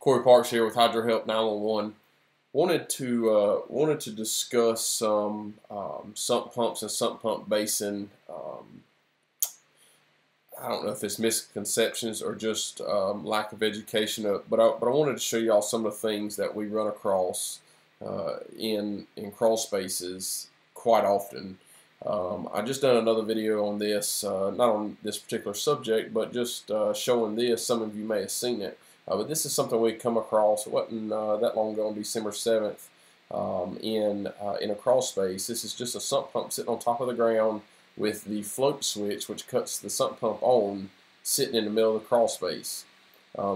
Corey Parks here with Hydro Help 911. Wanted to discuss some sump pumps and sump pump basin. I don't know if it's misconceptions or just lack of education, but I wanted to show y'all some of the things that we run across in crawl spaces quite often. I just done another video on this, not on this particular subject, but just showing this. Some of you may have seen it. But this is something we come across. It wasn't that long ago, on December 7th, in a crawl space. This is just a sump pump sitting on top of the ground with the float switch, which cuts the sump pump on, sitting in the middle of the crawl space.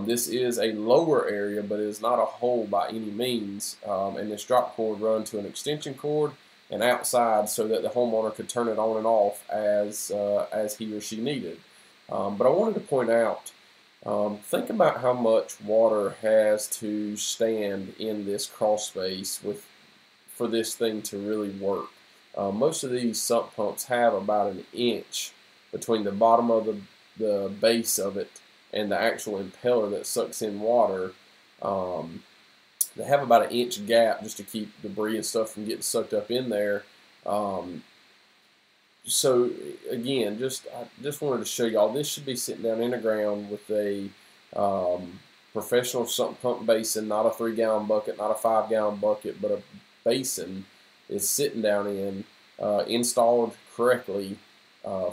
This is a lower area, but it is not a hole by any means. And this drop cord run to an extension cord and outside, so that the homeowner could turn it on and off as he or she needed. But I wanted to point out. Think about how much water has to stand in this crawl space for this thing to really work. Most of these sump pumps have about an inch between the bottom of the base of it and the actual impeller that sucks in water. They have about an inch gap just to keep debris and stuff from getting sucked up in there. So again, I just wanted to show y'all, this should be sitting down in the ground with a professional sump pump basin, not a 3-gallon bucket, not a 5-gallon bucket, but a basin is sitting down in, installed correctly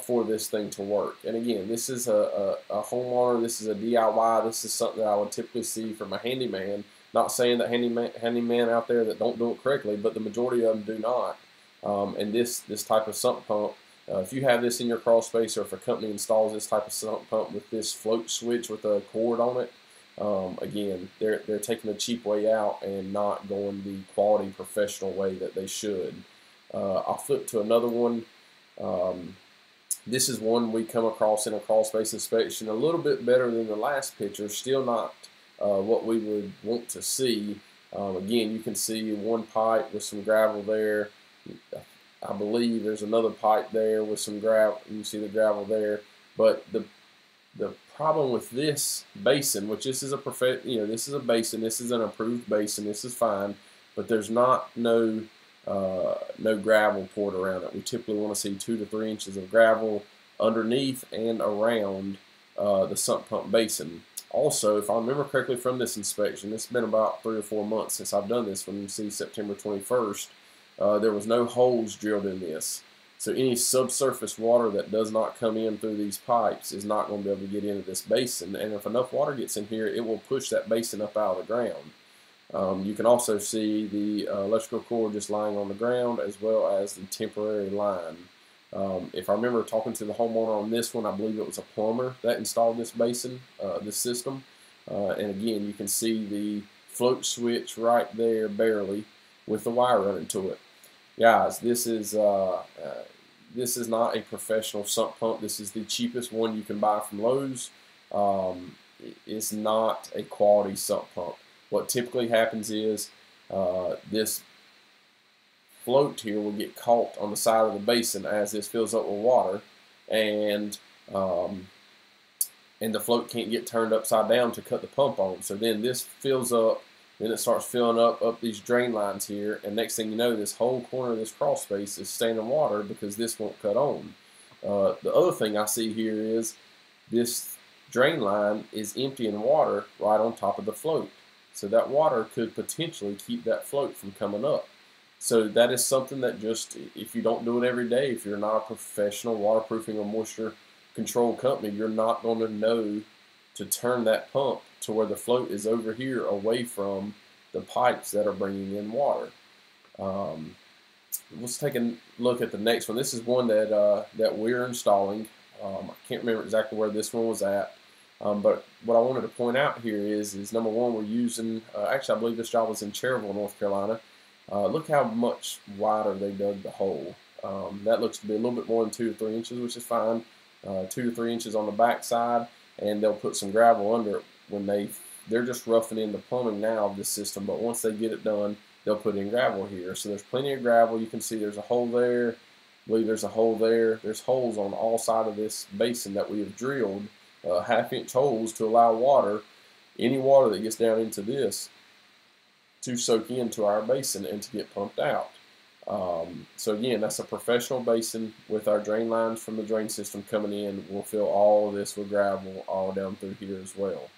for this thing to work. And again, this is a homeowner, this is a DIY, this is something that I would typically see from a handyman. Not saying that handyman out there that don't do it correctly, but the majority of them do not. And this type of sump pump, if you have this in your crawl space, or if a company installs this type of sump pump with this float switch with a cord on it, again, they're taking the cheap way out and not going the quality professional way that they should. I'll flip to another one. This is one we come across in a crawl space inspection, a little bit better than the last picture, still not what we would want to see. Again, you can see one pipe with some gravel there. I believe there's another pipe there with some gravel. You can see the gravel there. But the problem with this basin, which this is a this is a basin, this is an approved basin, this is fine, but there's no gravel poured around it. We typically want to see 2 to 3 inches of gravel underneath and around the sump pump basin. Also, if I remember correctly from this inspection, it's been about 3 or 4 months since I've done this. When you see September 21st, there was no holes drilled in this. So any subsurface water that does not come in through these pipes is not going to be able to get into this basin. And if enough water gets in here, it will push that basin up out of the ground. You can also see the electrical cord just lying on the ground, as well as the temporary line. If I remember talking to the homeowner on this one, I believe it was a plumber that installed this basin, this system. And again, you can see the float switch right there, barely, with the wire running to it. Guys, this is not a professional sump pump. This is the cheapest one you can buy from Lowe's. It's not a quality sump pump. What typically happens is this float here will get caught on the side of the basin as this fills up with water, and the float can't get turned upside down to cut the pump on. So then this fills up. Then it starts filling up these drain lines here, and next thing you know, this whole corner of this crawl space is staying in water because this won't cut on. The other thing I see here is this drain line is empty in water right on top of the float. So that water could potentially keep that float from coming up. So that is something that just, if you don't do it every day, if you're not a professional waterproofing or moisture control company, you're not going to know to turn that pump to where the float is over here away from the pipes that are bringing in water. Let's take a look at the next one. This is one that we're installing. I can't remember exactly where this one was at, but what I wanted to point out here is number one, we're using, actually I believe this job was in Cherville, North Carolina. Look how much wider they dug the hole. That looks to be a little bit more than 2 to 3 inches, which is fine. 2 to 3 inches on the back side, and they'll put some gravel under it when they're just roughing in the plumbing now of this system, but once they get it done, they'll put in gravel here. So there's plenty of gravel. You can see there's a hole there. I believe there's a hole there. There's holes on all sides of this basin that we have drilled, half-inch holes to allow water any water that gets down into this to soak into our basin and to get pumped out. So again, that's a professional basin with our drain lines from the drain system coming in. We'll fill all of this with gravel all down through here as well.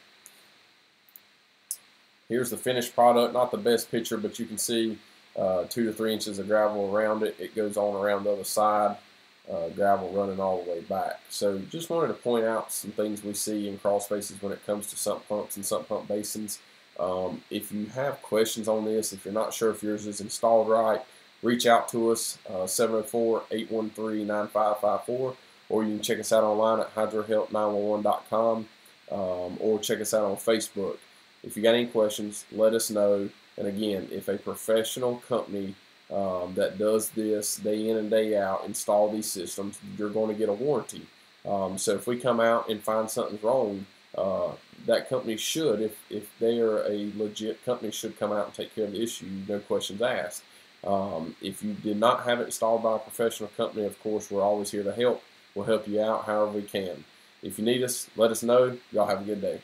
Here's the finished product. Not the best picture, but you can see 2 to 3 inches of gravel around it. It goes on around the other side, gravel running all the way back. So just wanted to point out some things we see in crawl spaces when it comes to sump pumps and sump pump basins. If you have questions on this, if you're not sure if yours is installed right, reach out to us, 704-813-9554, or you can check us out online at hydrohelp911.com, or check us out on Facebook. If you got any questions, let us know. And again, if a professional company that does this day in and day out install these systems, you're going to get a warranty. So if we come out and find something's wrong, that company should, if they are a legit company, should come out and take care of the issue, no questions asked. If you did not have it installed by a professional company, of course, we're always here to help. We'll help you out however we can. If you need us, let us know. Y'all have a good day.